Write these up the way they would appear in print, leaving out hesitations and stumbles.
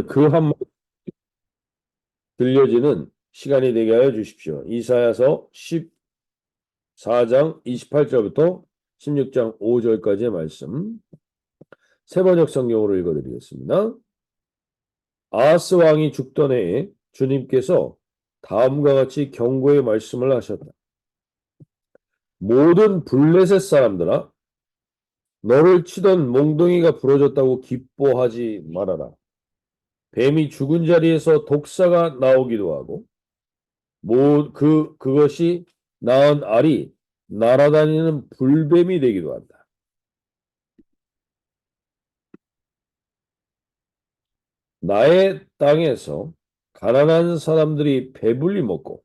그 한 들려지는 시간이 되게 하여 주십시오. 이사야서 14장 28절부터 16장 5절까지의 말씀. 세번역 성경으로 읽어드리겠습니다. 아하스 왕이 죽던 해에 주님께서 다음과 같이 경고의 말씀을 하셨다. 모든 블레셋 사람들아, 너를 치던 몽둥이가 부러졌다고 기뻐하지 말아라. 뱀이 죽은 자리에서 독사가 나오기도 하고, 그것이 낳은 알이 날아다니는 불뱀이 되기도 한다. 나의 땅에서 가난한 사람들이 배불리 먹고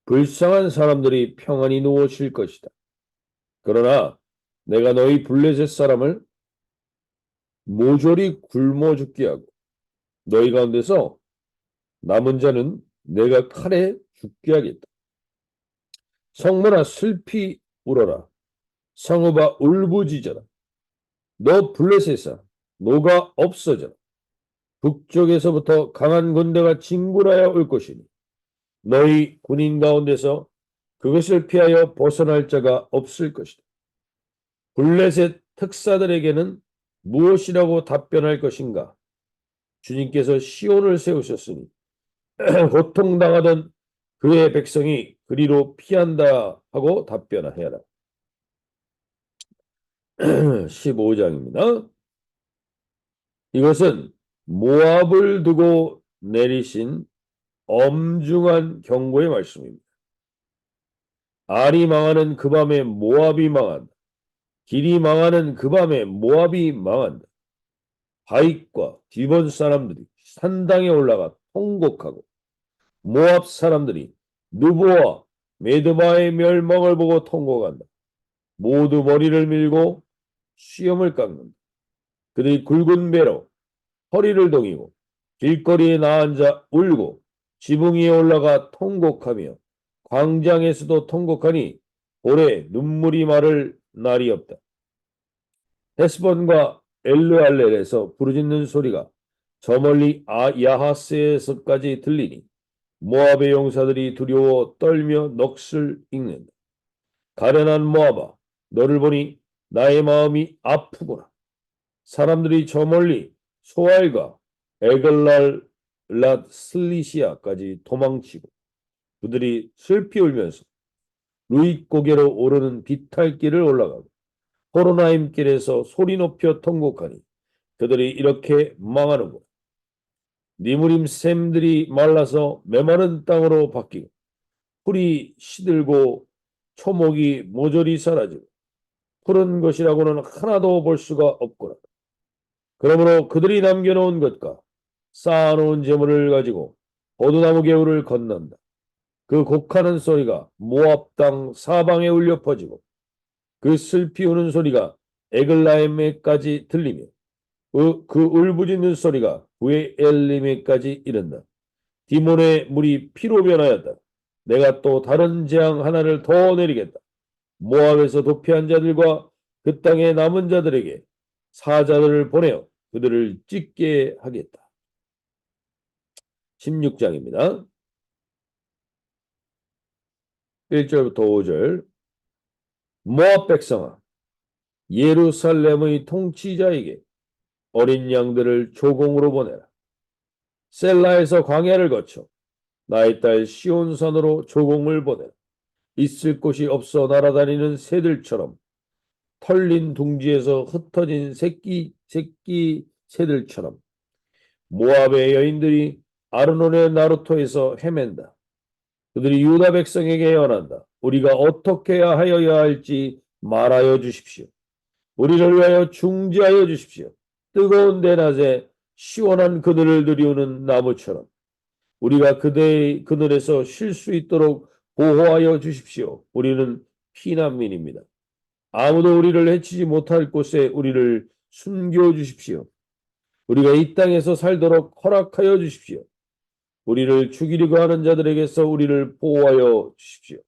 불쌍한 사람들이 평안히 누워 쉴 것이다. 그러나 내가 너희 블레셋 사람을 모조리 굶어 죽게 하고 너희 가운데서 남은 자는 내가 칼에 죽게 하겠다. 성문아 슬피 울어라. 성읍아 울부짖어라. 너 블레셋아 노가 없어져라. 북쪽에서부터 강한 군대가 진군하여 올 것이니 너희 군인 가운데서 그것을 피하여 벗어날 자가 없을 것이다. 블레셋 특사들에게는 무엇이라고 답변할 것인가? 주님께서 시온을 세우셨으니 고통당하던 그의 백성이 그리로 피한다 하고 답변하여라. 15장입니다. 이것은 모압을 두고 내리신 엄중한 경고의 말씀입니다. 알이 망하는 그 밤에 모압이 망한다. 길이 망하는 그 밤에 모압이 망한다. 바익과 디본 사람들이 산당에 올라가 통곡하고 모압 사람들이 느보와 메드바의 멸망을 보고 통곡한다. 모두 머리를 밀고 수염을 깎는다. 그들이 굵은 배로 허리를 동이고 길거리에 나앉아 울고 지붕 위에 올라가 통곡하며 광장에서도 통곡하니 올해 눈물이 마를 날이 없다. 헤스본과 엘르알렐에서 부르짖는 소리가 저 멀리 야하스에서까지 들리니 모압의 용사들이 두려워 떨며 넋을 잃는다. 가련한 모압아, 너를 보니 나의 마음이 아프구나. 사람들이 저 멀리 소알과 에글랄랏 슬리시아까지 도망치고 그들이 슬피 울면서 루잇 고개로 오르는 비탈길을 올라가고 호로나임 길에서 소리 높여 통곡하니 그들이 이렇게 망하는구나. 니무림 샘들이 말라서 메마른 땅으로 바뀌고 풀이 시들고 초목이 모조리 사라지고 푸른 것이라고는 하나도 볼 수가 없구나. 그러므로 그들이 남겨놓은 것과 쌓아놓은 재물을 가지고 포도나무 개울을 건넌다. 그 곡하는 소리가 모압 땅 사방에 울려 퍼지고 그 슬피 우는 소리가 에글라임에까지 들리며 그 울부짖는 소리가 부에엘림에까지 이른다. 디몬의 물이 피로 변하였다. 내가 또 다른 재앙 하나를 더 내리겠다. 모압에서 도피한 자들과 그 땅의 남은 자들에게 사자들을 보내어 그들을 찢게 하겠다. 16장입니다. 1절부터 5절. 모압 백성아, 예루살렘의 통치자에게 어린 양들을 조공으로 보내라. 셀라에서 광야를 거쳐 나의 딸 시온산으로 조공을 보내라. 있을 곳이 없어 날아다니는 새들처럼 털린 둥지에서 흩어진 새끼 새들처럼 모압의 여인들이 아르논의 나루토에서 헤맨다. 그들이 유다 백성에게 연한다. 우리가 어떻게 하여야 할지 말하여 주십시오. 우리를 위하여 중지하여 주십시오. 뜨거운 대낮에 시원한 그늘을 들이우는 나무처럼 우리가 그늘에서 쉴 수 있도록 보호하여 주십시오. 우리는 피난민입니다. 아무도 우리를 해치지 못할 곳에 우리를 숨겨 주십시오. 우리가 이 땅에서 살도록 허락하여 주십시오. 우리를 죽이려고 하는 자들에게서 우리를 보호하여 주십시오.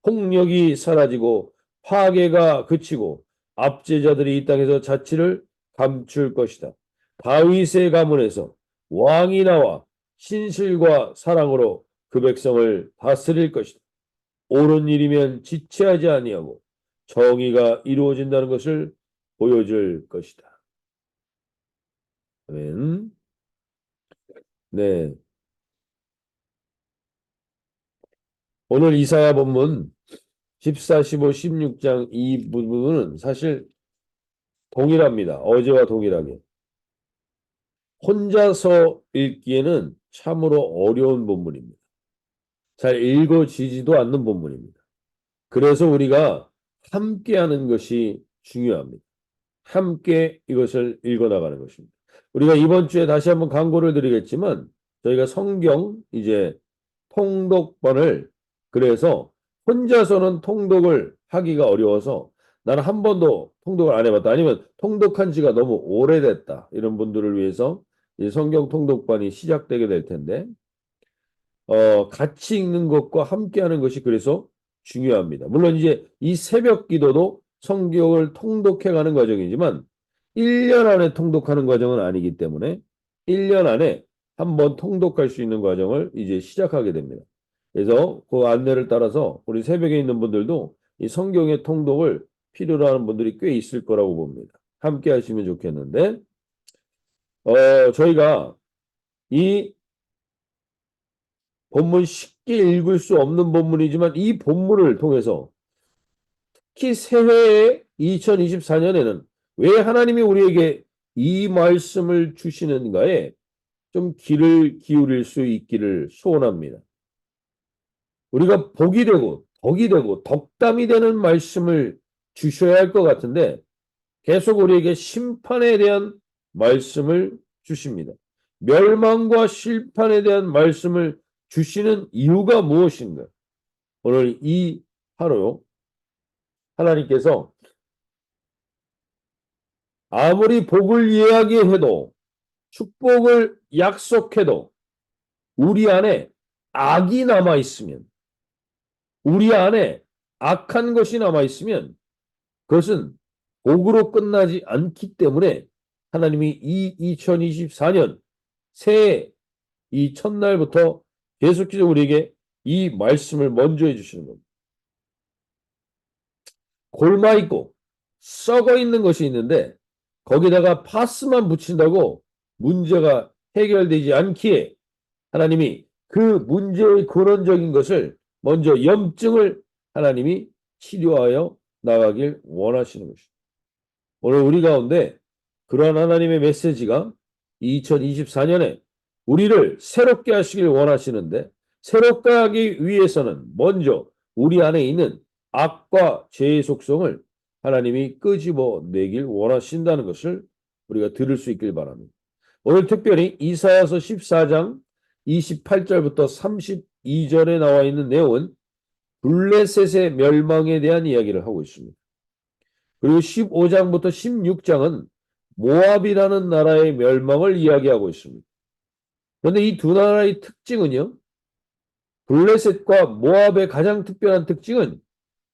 폭력이 사라지고 파괴가 그치고 압제자들이 이 땅에서 자치를 감출 것이다. 다윗의 가문에서 왕이 나와 신실과 사랑으로 그 백성을 다스릴 것이다. 옳은 일이면 지체하지 아니하고 정의가 이루어진다는 것을 보여줄 것이다. 아멘. 네. 오늘 이사야 본문 14, 15, 16장 이 부분은 사실 동일합니다. 어제와 동일하게. 혼자서 읽기에는 참으로 어려운 본문입니다. 잘 읽어지지도 않는 본문입니다. 그래서 우리가 함께 하는 것이 중요합니다. 함께 이것을 읽어나가는 것입니다. 우리가 이번 주에 다시 한번 강조를 드리겠지만 저희가 성경 이제 통독반을 그래서 혼자서는 통독을 하기가 어려워서 나는 한 번도 통독을 안 해봤다. 아니면 통독한 지가 너무 오래됐다. 이런 분들을 위해서 이 성경 통독반이 시작되게 될 텐데 같이 읽는 것과 함께 하는 것이 그래서 중요합니다. 물론 이제 이 새벽 기도도 성경을 통독해 가는 과정이지만 1년 안에 통독하는 과정은 아니기 때문에 1년 안에 한번 통독할 수 있는 과정을 이제 시작하게 됩니다. 그래서 그 안내를 따라서 우리 새벽에 있는 분들도 이 성경의 통독을 필요로 하는 분들이 꽤 있을 거라고 봅니다. 함께 하시면 좋겠는데, 저희가 이 본문 쉽게 읽을 수 없는 본문이지만 이 본문을 통해서 특히 새해의 2024년에는 왜 하나님이 우리에게 이 말씀을 주시는가에 좀 귀를 기울일 수 있기를 소원합니다. 우리가 복이 되고 덕이 되고 덕담이 되는 말씀을 주셔야 할 것 같은데 계속 우리에게 심판에 대한 말씀을 주십니다. 멸망과 심판에 대한 말씀을 주시는 이유가 무엇인가? 오늘 이 하루 하나님께서 아무리 복을 이야기해도 축복을 약속해도 우리 안에 악이 남아 있으면 우리 안에 악한 것이 남아 있으면 그것은 복으로 끝나지 않기 때문에 하나님이 이 2024년 새해 이 첫날부터 계속해서 우리에게 이 말씀을 먼저 해주시는 겁니다. 골마 있고 썩어 있는 것이 있는데 거기다가 파스만 붙인다고 문제가 해결되지 않기에 하나님이 그 문제의 근원적인 것을 먼저 염증을 하나님이 치료하여 나가길 원하시는 것입니다. 오늘 우리 가운데 그러한 하나님의 메시지가 2024년에 우리를 새롭게 하시길 원하시는데 새롭게 하기 위해서는 먼저 우리 안에 있는 악과 죄의 속성을 하나님이 끄집어 내길 원하신다는 것을 우리가 들을 수 있길 바랍니다. 오늘 특별히 이사야서 14장 28절부터 32절에 나와 있는 내용은 블레셋의 멸망에 대한 이야기를 하고 있습니다. 그리고 15장부터 16장은 모압이라는 나라의 멸망을 이야기하고 있습니다. 그런데 이 두 나라의 특징은요. 블레셋과 모압의 가장 특별한 특징은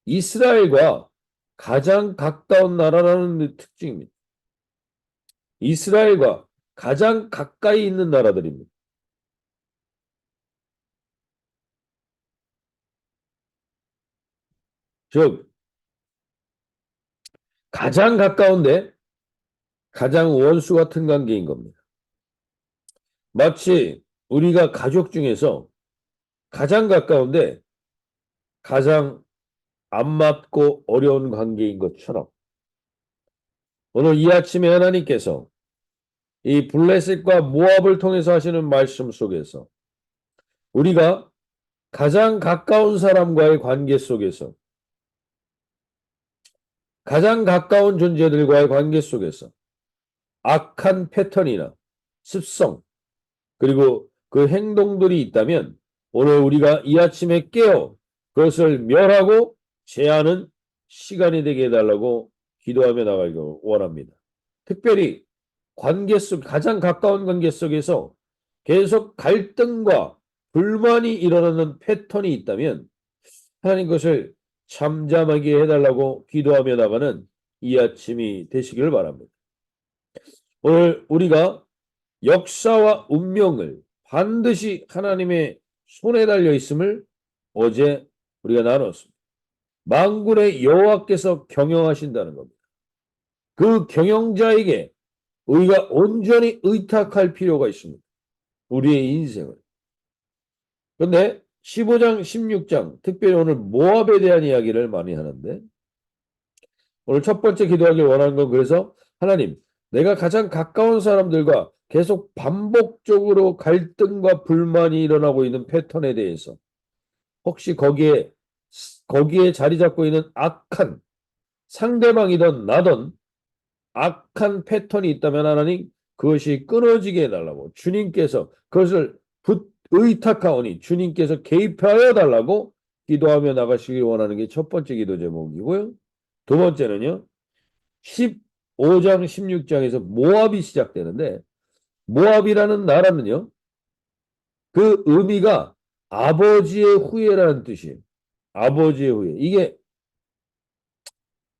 이스라엘과 가장 가까운 나라라는 특징입니다. 이스라엘과 가장 가까이 있는 나라들입니다. 즉 가장 가까운데 가장 원수 같은 관계인 겁니다. 마치 우리가 가족 중에서 가장 가까운데 가장 안 맞고 어려운 관계인 것처럼 오늘 이 아침에 하나님께서 이 블레셋과 모압을 통해서 하시는 말씀 속에서 우리가 가장 가까운 사람과의 관계 속에서 가장 가까운 존재들과의 관계 속에서 악한 패턴이나 습성 그리고 그 행동들이 있다면 오늘 우리가 이 아침에 깨어 그것을 멸하고 제하는 시간이 되게 해달라고 기도하며 나가길 원합니다. 특별히 관계 속 가장 가까운 관계 속에서 계속 갈등과 불만이 일어나는 패턴이 있다면 하나님 것을 잠잠하게 해달라고 기도하며 나가는 이 아침이 되시길 바랍니다. 오늘 우리가 역사와 운명을 반드시 하나님의 손에 달려 있음을 어제 우리가 나눴습니다. 만군의 여호와께서 경영하신다는 겁니다. 그 경영자에게 우리가 온전히 의탁할 필요가 있습니다. 우리의 인생을. 그런데 15장, 16장, 특별히 오늘 모압에 대한 이야기를 많이 하는데 오늘 첫 번째 기도하길 원하는 건 그래서 하나님, 내가 가장 가까운 사람들과 계속 반복적으로 갈등과 불만이 일어나고 있는 패턴에 대해서 혹시 거기에 자리 잡고 있는 악한 상대방이든 나든 악한 패턴이 있다면 하나님 그것이 끊어지게 해달라고 주님께서 그것을 의탁하오니 주님께서 개입하여 달라고 기도하며 나가시길 원하는 게 첫 번째 기도 제목이고요. 두 번째는요. 15장 16장에서 모압이 시작되는데 모압이라는 나라는요. 그 의미가 아버지의 후예라는 뜻이에요. 아버지의 후예. 이게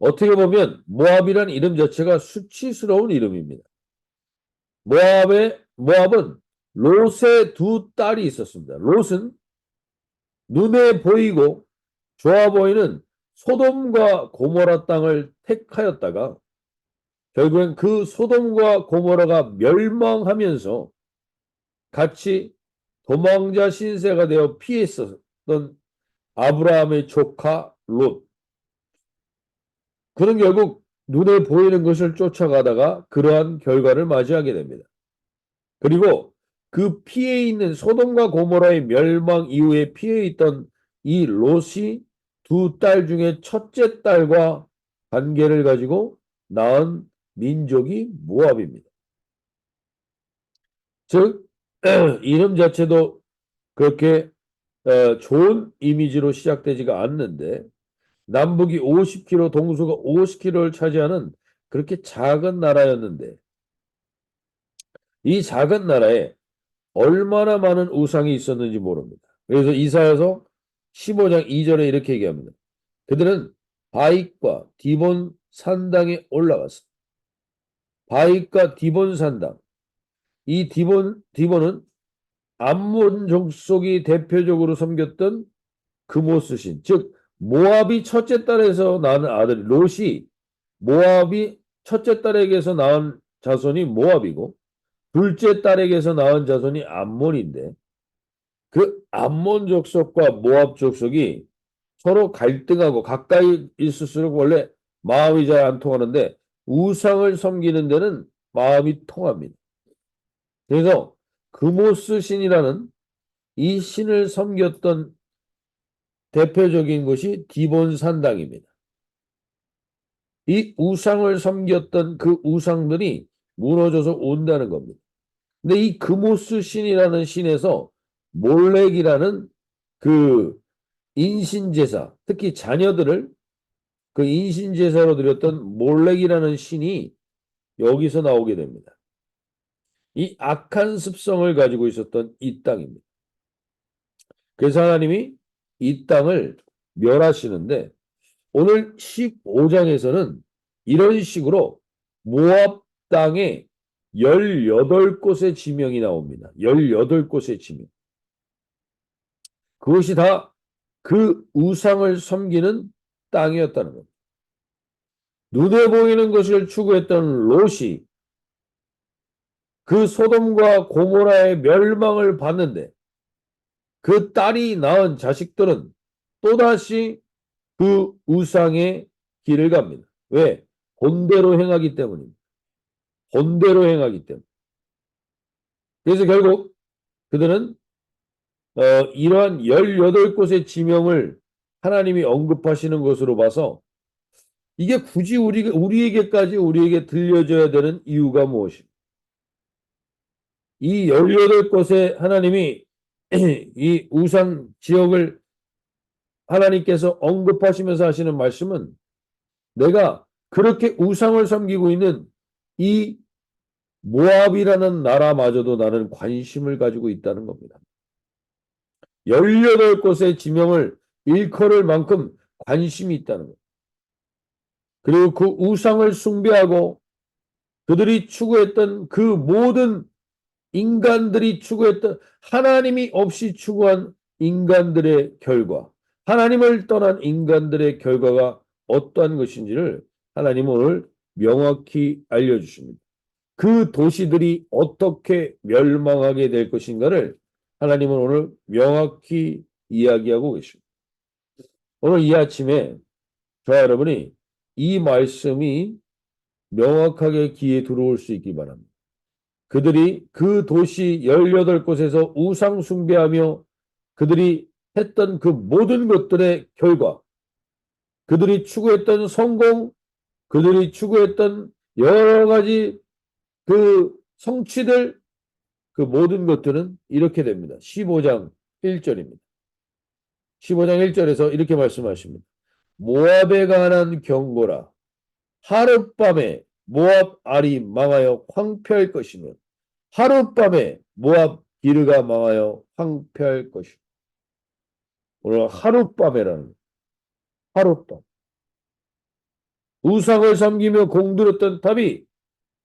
어떻게 보면 모압이란 이름 자체가 수치스러운 이름입니다. 모압은 롯의 두 딸이 있었습니다. 롯은 눈에 보이고 좋아 보이는 소돔과 고모라 땅을 택하였다가 결국엔 그 소돔과 고모라가 멸망하면서 같이 도망자 신세가 되어 피했었던 아브라함의 조카 롯. 그는 결국 눈에 보이는 것을 쫓아가다가 그러한 결과를 맞이하게 됩니다. 그리고 그 피해 있는 소돔과 고모라의 멸망 이후에 피해 있던 이 롯이 두 딸 중에 첫째 딸과 관계를 가지고 낳은 민족이 모압입니다. 즉 이름 자체도 그렇게 좋은 이미지로 시작되지가 않는데 남북이 50km, 동서가 50km를 차지하는 그렇게 작은 나라였는데 이 작은 나라에 얼마나 많은 우상이 있었는지 모릅니다. 그래서 이사야서 15장 2절에 이렇게 얘기합니다. 그들은 바익과 디본 산당에 올라갔어. 바익과 디본 산당. 이 디본은 암몬 족속이 대표적으로 섬겼던 그모스 신, 즉 모압이 첫째 딸에서 낳은 아들 롯이 모압이 첫째 딸에게서 낳은 자손이 모압이고 둘째 딸에게서 낳은 자손이 암몬인데 그 암몬 족속과 모압 족속이 서로 갈등하고 가까이 있을수록 원래 마음이 잘 안 통하는데 우상을 섬기는 데는 마음이 통합니다. 그래서 그모스 신이라는 이 신을 섬겼던 대표적인 것이 디본 산당입니다. 이 우상을 섬겼던 그 우상들이 무너져서 온다는 겁니다. 근데 이 그모스 신이라는 신에서 몰렉이라는 그 인신제사, 특히 자녀들을 그 인신제사로 드렸던 몰렉이라는 신이 여기서 나오게 됩니다. 이 악한 습성을 가지고 있었던 이 땅입니다. 그래서 하나님이 이 땅을 멸하시는데 오늘 15장에서는 이런 식으로 모압 땅에 18곳의 지명이 나옵니다. 18곳의 지명. 그것이 다 그 우상을 섬기는 땅이었다는 겁니다. 눈에 보이는 것을 추구했던 롯이 그 소돔과 고모라의 멸망을 봤는데 그 딸이 낳은 자식들은 또다시 그 우상의 길을 갑니다. 왜? 본대로 행하기 때문입니다. 본대로 행하기 때문에. 그래서 결국 그들은 이러한 18곳의 지명을 하나님이 언급하시는 것으로 봐서 이게 굳이 우리에게 들려줘야 되는 이유가 무엇입니까? 이 18곳에 하나님이 이 우상 지역을 하나님께서 언급하시면서 하시는 말씀은 내가 그렇게 우상을 섬기고 있는 이 모압이라는 나라마저도 나는 관심을 가지고 있다는 겁니다. 18곳의 지명을 일컬을 만큼 관심이 있다는 것. 그리고 그 우상을 숭배하고 그들이 추구했던 그 모든 인간들이 추구했던 하나님이 없이 추구한 인간들의 결과, 하나님을 떠난 인간들의 결과가 어떠한 것인지를 하나님은 오늘 명확히 알려주십니다. 그 도시들이 어떻게 멸망하게 될 것인가를 하나님은 오늘 명확히 이야기하고 계십니다. 오늘 이 아침에 저와 여러분이 이 말씀이 명확하게 귀에 들어올 수 있기 바랍니다. 그들이 그 도시 18곳에서 우상 숭배하며 그들이 했던 그 모든 것들의 결과, 그들이 추구했던 성공, 그들이 추구했던 여러 가지 그 성취들, 그 모든 것들은 이렇게 됩니다. 15장 1절입니다. 15장 1절에서 이렇게 말씀하십니다. 모압에 관한 경고라. 하룻밤에 모압 알이 망하여 황폐할 것이며 하룻밤에 모압 기르가 망하여 황폐할 것이며. 오늘 하룻밤에라는 하룻밤. 우상을 섬기며 공들였던 탑이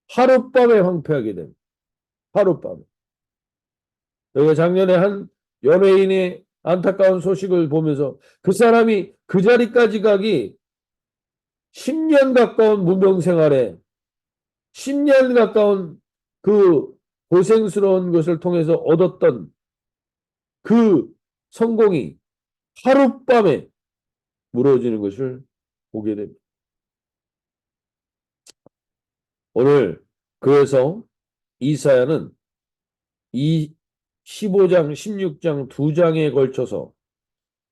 하룻밤에 황폐하게 됩니다. 하룻밤에. 저희가 작년에 한 연예인의 안타까운 소식을 보면서 그 사람이 그 자리까지 가기 10년 가까운 무명생활에 10년 가까운 그 고생스러운 것을 통해서 얻었던 그 성공이 하룻밤에 무너지는 것을 보게 됩니다. 오늘 그래서 이사야는 이 15장, 16장 두 장에 걸쳐서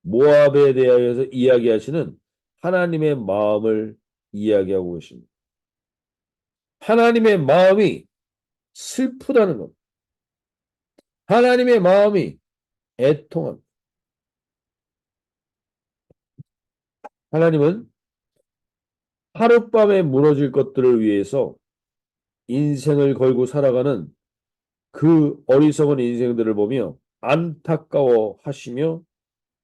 모압에 대하여서 이야기하시는 하나님의 마음을 이야기하고 계십니다. 하나님의 마음이 슬프다는 것. 하나님의 마음이 애통합니다. 하나님은 하룻밤에 무너질 것들을 위해서 인생을 걸고 살아가는 그 어리석은 인생들을 보며 안타까워 하시며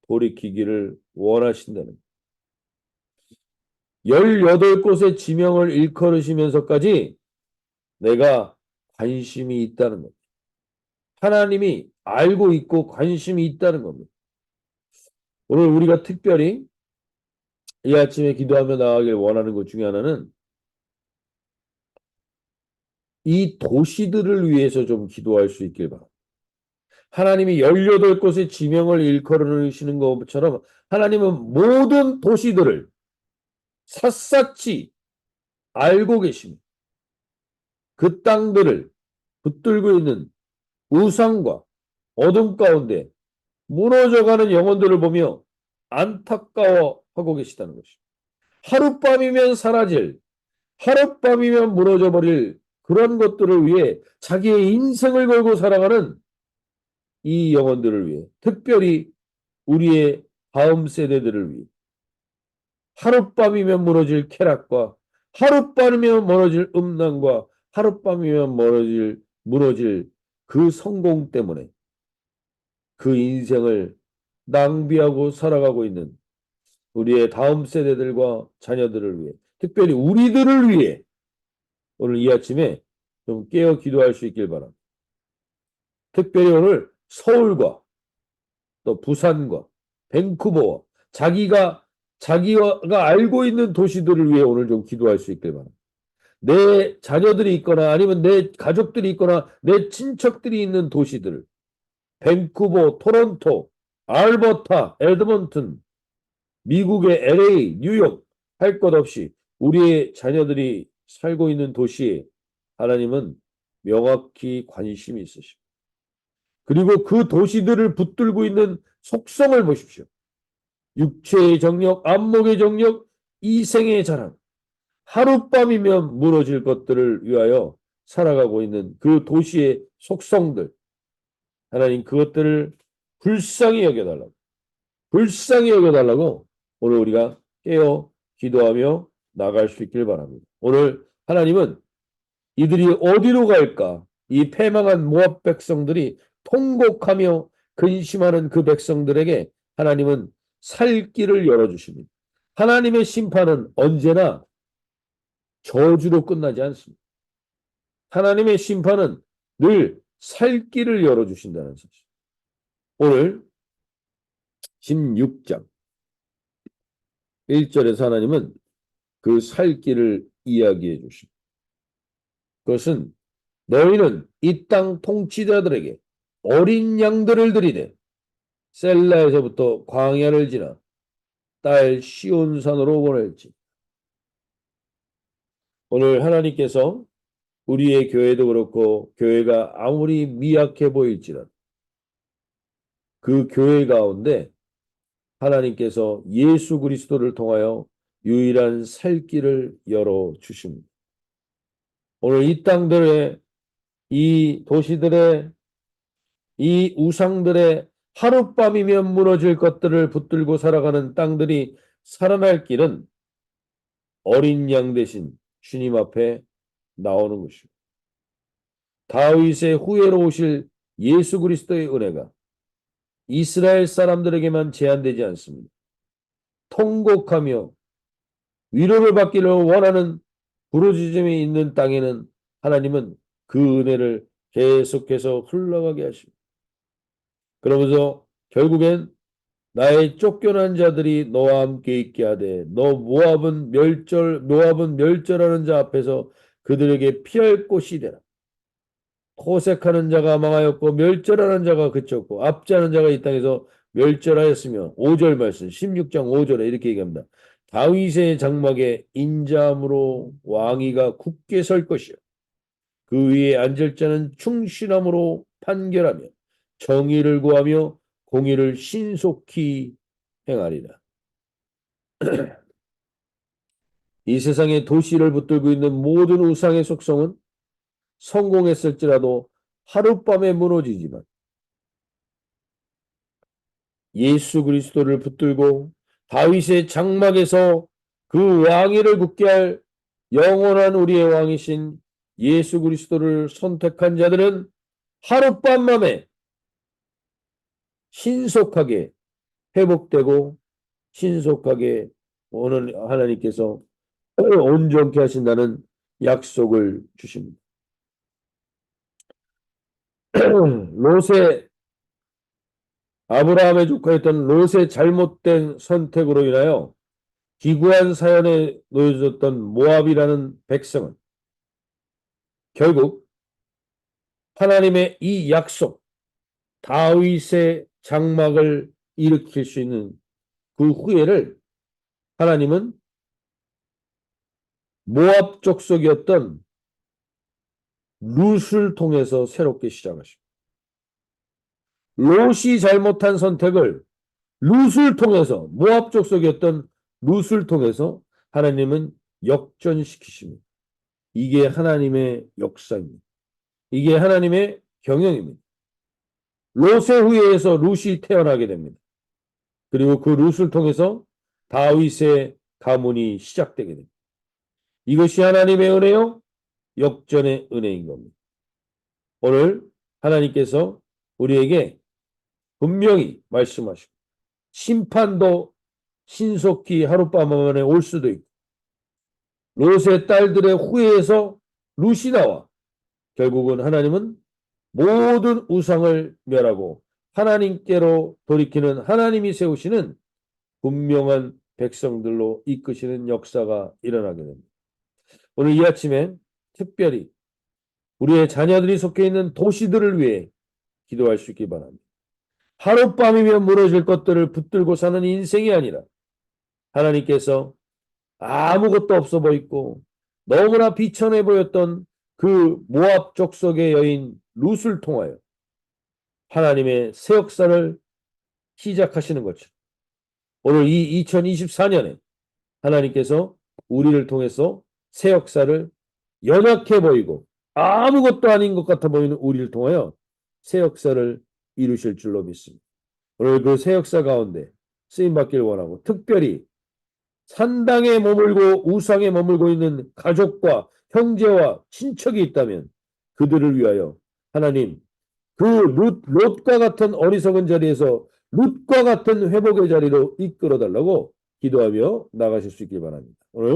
돌이키기를 원하신다는 18곳의 지명을 일컬으시면서까지 내가 관심이 있다는 겁니다. 하나님이 알고 있고 관심이 있다는 겁니다. 오늘 우리가 특별히 이 아침에 기도하며 나가길 원하는 것 중에 하나는 이 도시들을 위해서 좀 기도할 수 있길 바랍니다. 하나님이 18곳의 지명을 일컬으시는 것처럼 하나님은 모든 도시들을 샅샅이 알고 계십니다. 그 땅들을 붙들고 있는 우상과 어둠 가운데 무너져가는 영혼들을 보며 안타까워하고 계시다는 것입니다. 하룻밤이면 사라질, 하룻밤이면 무너져버릴 그런 것들을 위해 자기의 인생을 걸고 살아가는 이 영혼들을 위해, 특별히 우리의 다음 세대들을 위해 하룻밤이면 무너질 쾌락과 하룻밤이면 무너질 음란과 하룻밤이면 무너질 그 성공 때문에 그 인생을 낭비하고 살아가고 있는 우리의 다음 세대들과 자녀들을 위해, 특별히 우리들을 위해 오늘 이 아침에 좀 깨어 기도할 수 있길 바랍니다. 특별히 오늘 서울과 또 부산과 밴쿠버와 자기가 알고 있는 도시들을 위해 오늘 좀 기도할 수 있길 바랍니다. 내 자녀들이 있거나 아니면 내 가족들이 있거나 내 친척들이 있는 도시들, 밴쿠버, 토론토, 알버타, 에드먼튼, 미국의 LA, 뉴욕 할 것 없이 우리의 자녀들이 살고 있는 도시에 하나님은 명확히 관심이 있으십니다. 그리고 그 도시들을 붙들고 있는 속성을 보십시오. 육체의 정력, 안목의 정력, 이생의 자랑, 하룻밤이면 무너질 것들을 위하여 살아가고 있는 그 도시의 속성들, 하나님 그것들을 불쌍히 여겨달라고 오늘 우리가 깨어 기도하며 나갈 수 있길 바랍니다. 오늘 하나님은 이들이 어디로 갈까? 이 패망한 모압 백성들이 통곡하며 근심하는 그 백성들에게 하나님은 살 길을 열어주십니다. 하나님의 심판은 언제나 저주로 끝나지 않습니다. 하나님의 심판은 늘 살 길을 열어주신다는 사실. 오늘 16장 1절에서 하나님은 그 살 길을 이야기해 주십니다. 그것은 너희는 이 땅 통치자들에게 어린 양들을 들이되 셀라에서부터 광야를 지나 딸 시온산으로 보낼지. 오늘 하나님께서 우리의 교회도 그렇고 교회가 아무리 미약해 보일지라도 그 교회 가운데 하나님께서 예수 그리스도를 통하여 유일한 살 길을 열어 주십니다. 오늘 이 땅들의 이 도시들의 이 우상들의 하룻밤이면 무너질 것들을 붙들고 살아가는 땅들이 살아날 길은 어린 양 대신 주님 앞에 나오는 것입니다. 다윗의 후예로 오실 예수 그리스도의 은혜가 이스라엘 사람들에게만 제한되지 않습니다. 통곡하며 위로를 받기를 원하는 부르짖음이 있는 땅에는 하나님은 그 은혜를 계속해서 흘러가게 하십니다. 그러면서 결국엔 나의 쫓겨난 자들이 너와 함께 있게 하되 너 모압은 멸절하는 자 앞에서 그들에게 피할 곳이 되라. 호색하는 자가 망하였고 멸절하는 자가 그쳤고 압제하는 자가 이 땅에서 멸절하였으며 5절 말씀 16장 5절에 이렇게 얘기합니다. 다윗의 장막에 인자함으로 왕위가 굳게 설 것이요 그 위에 앉을 자는 충실함으로 판결하며 정의를 구하며 공의를 신속히 행하리라. 이 세상의 도시를 붙들고 있는 모든 우상의 속성은 성공했을지라도 하룻밤에 무너지지만 예수 그리스도를 붙들고 다윗의 장막에서 그 왕위를 굳게 할 영원한 우리의 왕이신 예수 그리스도를 선택한 자들은 하룻밤 만에 신속하게 회복되고 신속하게 오늘 하나님께서 온전케 하신다는 약속을 주십니다. 롯의 아브라함의 조카였던 롯의 잘못된 선택으로 인하여 기구한 사연에 놓여졌던 모압이라는 백성은 결국 하나님의 이 약속, 다윗의 장막을 일으킬 수 있는 그 후예를 하나님은 모압 족속이었던 룻을 통해서 새롭게 시작하십니다. 롯이 잘못한 선택을 룻을 통해서 모압 족속이었던 룻을 통해서 하나님은 역전시키십니다. 이게 하나님의 역사입니다. 이게 하나님의 경영입니다. 롯의 후예에서 룻이 태어나게 됩니다. 그리고 그 룻을 통해서 다윗의 가문이 시작되게 됩니다. 이것이 하나님의 은혜요, 역전의 은혜인 겁니다. 오늘 하나님께서 우리에게 분명히 말씀하시고 심판도 신속히 하룻밤 만에 올 수도 있고 롯의 딸들의 후예에서 룻이 나와 결국은 하나님은 모든 우상을 멸하고 하나님께로 돌이키는 하나님이 세우시는 분명한 백성들로 이끄시는 역사가 일어나게 됩니다. 오늘 이 아침에 특별히 우리의 자녀들이 속해 있는 도시들을 위해 기도할 수 있기 바랍니다. 하룻밤이면 무너질 것들을 붙들고 사는 인생이 아니라 하나님께서 아무것도 없어 보이고 너무나 비천해 보였던 그 모압 족속의 여인 룻을 통하여 하나님의 새 역사를 시작하시는 것처럼 오늘 이 2024년에 하나님께서 우리를 통해서 새 역사를 연약해 보이고 아무것도 아닌 것 같아 보이는 우리를 통하여 새 역사를 이루실 줄로 믿습니다. 오늘 그 새 역사 가운데 쓰임받기를 원하고 특별히 산당에 머물고 우상에 머물고 있는 가족과 형제와 친척이 있다면 그들을 위하여 하나님 그 롯과 같은 어리석은 자리에서 룻과 같은 회복의 자리로 이끌어 달라고 기도하며 나가실 수 있길 바랍니다.